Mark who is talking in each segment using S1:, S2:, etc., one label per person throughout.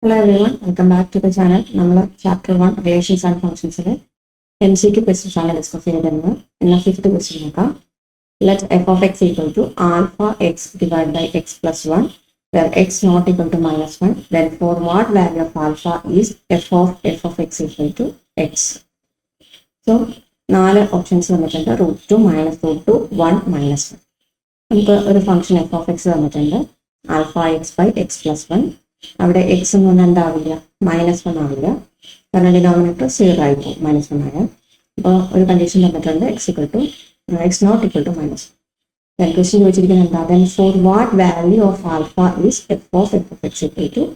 S1: Hello everyone, welcome back to the channel. നമ്മൾ chapter 1 relations and functions MCQ questions ആണ് discuss ചെയ്തിരുന്നത്. ഇന്ന് fifth question നോക്കാം. Let f of x equal to alpha x divided by x plus 1 where x not equal to minus 1. Then for what value of alpha is f of x equal to x? So, നാല് options തന്നിട്ടുണ്ട്. √2 minus √2 1 minus 1. നമുക്ക് ഒരു function f of x തന്നിട്ടുണ്ട്. Alpha x by x plus 1. അവിടെ X എന്ന് പറഞ്ഞാൽ എന്താവില്ല, -1 ആവില്ല, കാരണം ഡിനോമിനേറ്റർ 0 ആയിരിക്കും -1 ആയാൽ. അപ്പോൾ ഒരു കണ്ടീഷൻ തന്നിട്ടുണ്ട്, x not equal to -1. Question ചോദിച്ചിരിക്കുന്നത് എന്താ, then for what value of alpha is f of x equal to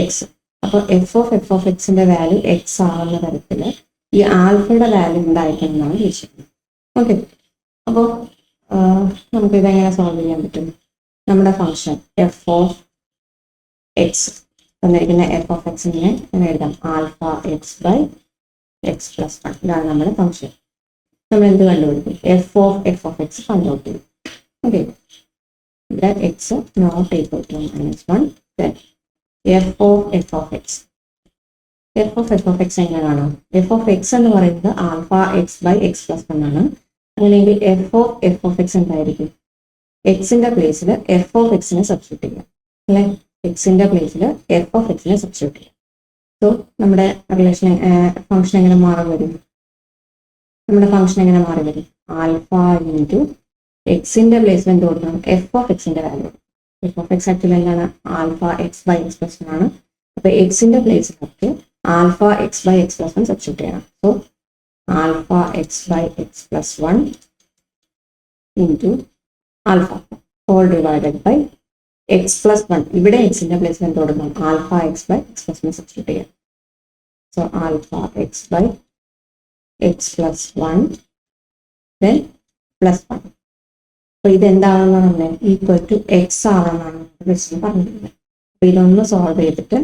S1: x. അപ്പോൾ എഫ് ഓഫ് എക്സിന്റെ വാല്യൂ എക്സ് ആവുന്ന തരത്തിൽ ഈ ആൽഫയുടെ വാല്യൂ എന്തായിരിക്കും എന്നാണ് ചോദിച്ചിരിക്കുന്നത്. ഓക്കെ, അപ്പോൾ നമുക്കിതെങ്ങനെ സോൾവ് ചെയ്യാൻ പറ്റും? നമ്മുടെ ഫംഗ്ഷൻ എഫ് ഓഫ് എക്സ് തന്നിരിക്കുന്ന എഫ് ഓഫ് എക്സിനെ ഞാൻ എഴുതാം, alpha x by x plus 1. ഇതാണ് നമ്മുടെ ഫംഗ്ഷൻ. നമ്മൾ എന്ത് കണ്ടുപിടിക്കും? F of x find out ചെയ്യും. ഓക്കെ, ഇവിടെ x not equal to -1. F of x എങ്ങനെ കാണാം? എഫ് ഓഫ് എക്സ് എന്ന് പറയുന്നത് alpha x by x plus 1 ആണ്. അങ്ങനെയെങ്കിൽ എഫ് ഓഫ് എക്സ് എന്തായിരിക്കും? എക്സിന്റെ പ്ലേസിൽ എഫ് ഓഫ് എക്സിനെ സബ്സ്റ്റിറ്റ്യൂട്ട് ചെയ്യാം അല്ലെ, എക്സിന്റെ പ്ലേസിൽ എഫ് ഓഫ് എക്സിനെ സബ്സ്റ്റിറ്റ്യൂട്ട് ചെയ്യാം. സോ നമ്മുടെ റിലേഷൻ ഫംഗ്ഷൻ എങ്ങനെ മാറി വരും? ആൽഫ ഇൻറ്റു എക്സിന്റെ പ്ലേസിൽ എന്ത് കൊടുക്കണം? എഫ് ഓഫ് എക്സിന്റെ value. F of x actually എന്താണ്? Alpha x by x plus 1 ആണ്. അപ്പൊ എക്സിന്റെ പ്ലേസിലൊക്കെ alpha x by x plus 1 substitute ചെയ്യണം. So alpha x by x plus 1 into alpha whole divided by x plus 1. ഇവിടെ എക്സിന്റെ പ്ലേസിൽ എന്ത് കൊടുക്കണം? Alpha x by x plus 1 substitute ചെയ്യാം. So alpha x by x plus 1 then plus 1. അപ്പൊ ഇതെന്താണെന്നാണ് നമ്മൾ ഈക്വൽ ടു എക്സ് ആണെന്നാണ് ക്വസ്റ്റ്യൻ പറഞ്ഞിട്ടുള്ളത്. അപ്പൊ ഇതൊന്ന് സോൾവ് ചെയ്തിട്ട്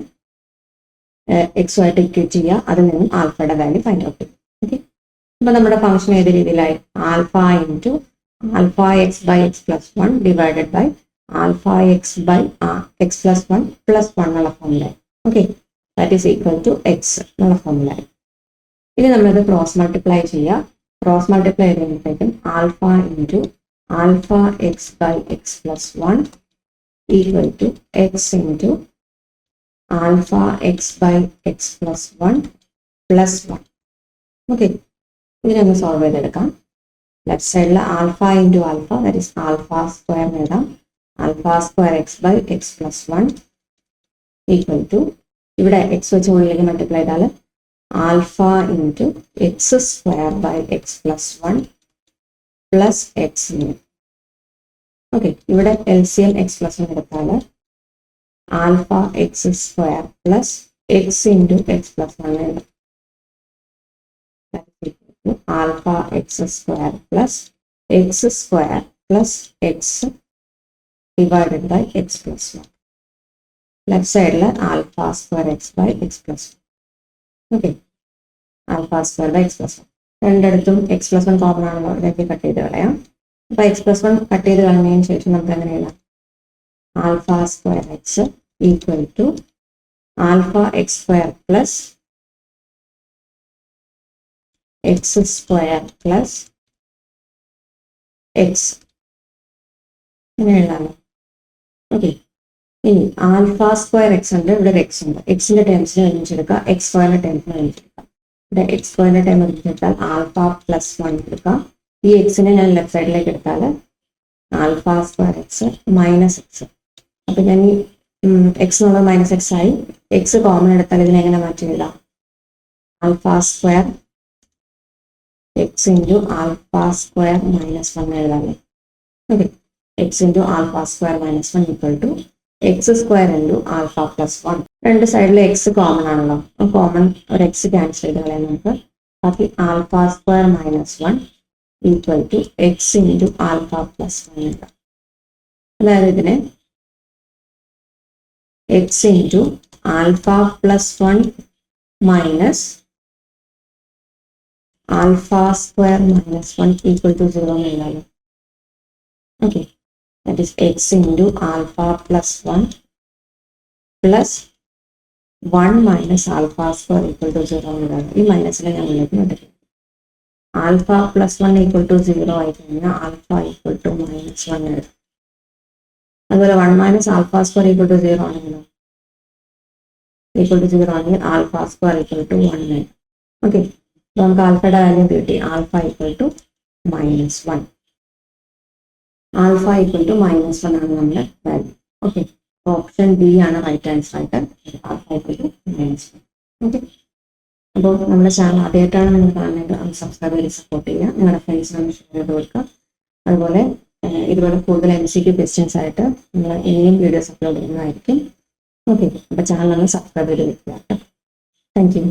S1: എക്സുമായിട്ട് ഇക്വേറ്റ് ചെയ്യുക, അതിൽ നിന്നും ആൽഫയുടെ വാല്യൂ ഫൈൻഡ് ഔട്ട് ചെയ്യും. ഓക്കെ, അപ്പൊ നമ്മുടെ ഫംഗ്ഷൻ ഏത് രീതിയിലായി? Alpha into alpha x by x plus 1 divided by alpha x by x plus 1 plus 1 എന്നുള്ള ഫോമിലായി. Okay, that is equal to x എന്നുള്ള ഫോമിലായി. ഇനി നമ്മളിത് ക്രോസ് മൾട്ടിപ്ലൈ ചെയ്യുക. ക്രോസ് മൾട്ടിപ്ലൈ ചെയ്യുമ്പോഴത്തേക്കും alpha into alpha x by x plus 1 equal to x into alpha x by x plus 1 plus 1. Okay, ഇതിനൊന്ന് solve ചെയ്തെടുക്കാം. ലെഫ്റ്റ് സൈഡിൽ alpha into alpha, that is alpha square എഴുതാം. Alpha square x by x plus 1 equal to, ഇവിടെ x വെച്ച് മുകളിലേക്ക് multiply ചെയ്താൽ alpha into x square by x plus 1 plus x. Okay, ഇവിടെ LCM x plus 1 എടുത്താൽ alpha x square plus x into x plus 1 എഴുതാം. Alpha x square plus x square plus x divided by x plus 1. Left സൈഡിൽ alpha square x by x plus 1. Okay, alpha square by x plus 1 രണ്ടിടത്തും X plus 1 common ആണല്ലോ, ഇതൊക്കെ cut ചെയ്ത് കളയാം. അപ്പൊ X plus 1 cut ചെയ്ത് കളഞ്ഞതിന് ശേഷം നമുക്ക് എങ്ങനെ എഴുതാം? Alpha square x equal to alpha x square plus x square plus x അങ്ങനെ എഴുതാമോ? ഓക്കെ, ഇനി ആൽഫ സ്ക്വയർ എക്സ് ഉണ്ട്, ഇവിടെ ഒരു എക്സ് ഉണ്ട്. എക്സിന്റെ ടേംസിന് ഒരുമിച്ചെടുക്കുക, എക്സ് സ്ക്വയറിന്റെ ടേംസിന് ഒരുമിച്ചെടുക്കാം. ഇവിടെ എക്സ് സ്ക്വയറിന്റെ ടേം ഒരുമിച്ചെടുത്താൽ ആൽഫ പ്ലസ് 1 എടുക്കാം. ഈ എക്സിനെ ഞാൻ ലെഫ്റ്റ് സൈഡിലേക്ക് എടുത്താൽ alpha square x minus x. അപ്പൊ ഞാൻ ഈ എക്സ് എന്നുള്ളത് മൈനസ് എക്സ് ആയി. എക്സ് കോമൺ എടുത്താൽ ഇതിനെ എങ്ങനെ മാറ്റി എഴുതാം? Alpha square x into alpha square minus 1 എഴുതാമേ. Okay, x into alpha square minus 1 equal to x square into alpha plus 1. രണ്ട് സൈഡിൽ എക്സ് കോമൺ ആണല്ലോ, കോമൺ ഒരു എക്സ് ക്യാൻസൽ ചെയ്ത് കളയാം നമുക്ക്. ബാക്കി alpha square minus 1 equal to x into alpha plus 1 എഴുതാം. അതായത് ഇതിനെ x into alpha plus 1 minus alpha square minus 1 equal to 0 എന്ന് എഴുതാമല്ലോ. Okay, that is x into alpha plus 1 plus 1 minus alpha square equal to 0 എന്നതാണ്. ഈ മൈനസിനെ ഞങ്ങളിലേക്ക് എടുക്കും. Alpha plus 1 equal to 0 ആയി കഴിഞ്ഞാൽ ആൽഫ ഈക്വൽ ടു -1 എഴുതും. അതുപോലെ 1 minus alpha square equal to 0 ആണെങ്കിലോ ഈക്വൽ ടു 0 ആണെങ്കിൽ ആൽഫ സ്ക്വയർ ഈക്വൽ ടു 1 എഴുതും. ഓക്കെ, നമുക്ക് ആൽഫയുടെ വാല്യൂ കിട്ടി. Alpha equal to -1. Alpha equal to -1 ആണ് നമ്മുടെ വാല്യൂ. ഓക്കെ, ഓപ്ഷൻ ബി ആണ് റൈറ്റ് ആൻസർ ആയിട്ട്. Alpha equal to -1. ഓക്കെ, അപ്പോൾ നമ്മുടെ ചാനൽ ആദ്യമായിട്ടാണ് നിങ്ങൾ കാണുന്നത്, അത് സബ്സ്ക്രൈബ് ചെയ്ത് സപ്പോർട്ട് ചെയ്യുക. നിങ്ങളുടെ ഫ്രണ്ട്സിനൊന്ന് ഷെയർ ചെയ്ത് കൊടുക്കുക. അതുപോലെ ഇതുപോലെ കൂടുതൽ MCQ ക്വസ്റ്റ്യൻസ് ആയിട്ട് നമ്മൾ ഇനിയും വീഡിയോസ് അപ്ലോഡ് ചെയ്യുന്നതായിരിക്കും. ഓക്കെ, അപ്പോൾ ചാനൽ ഒന്ന് സബ്സ്ക്രൈബ് ചെയ്ത് വെക്കുക. Thank you.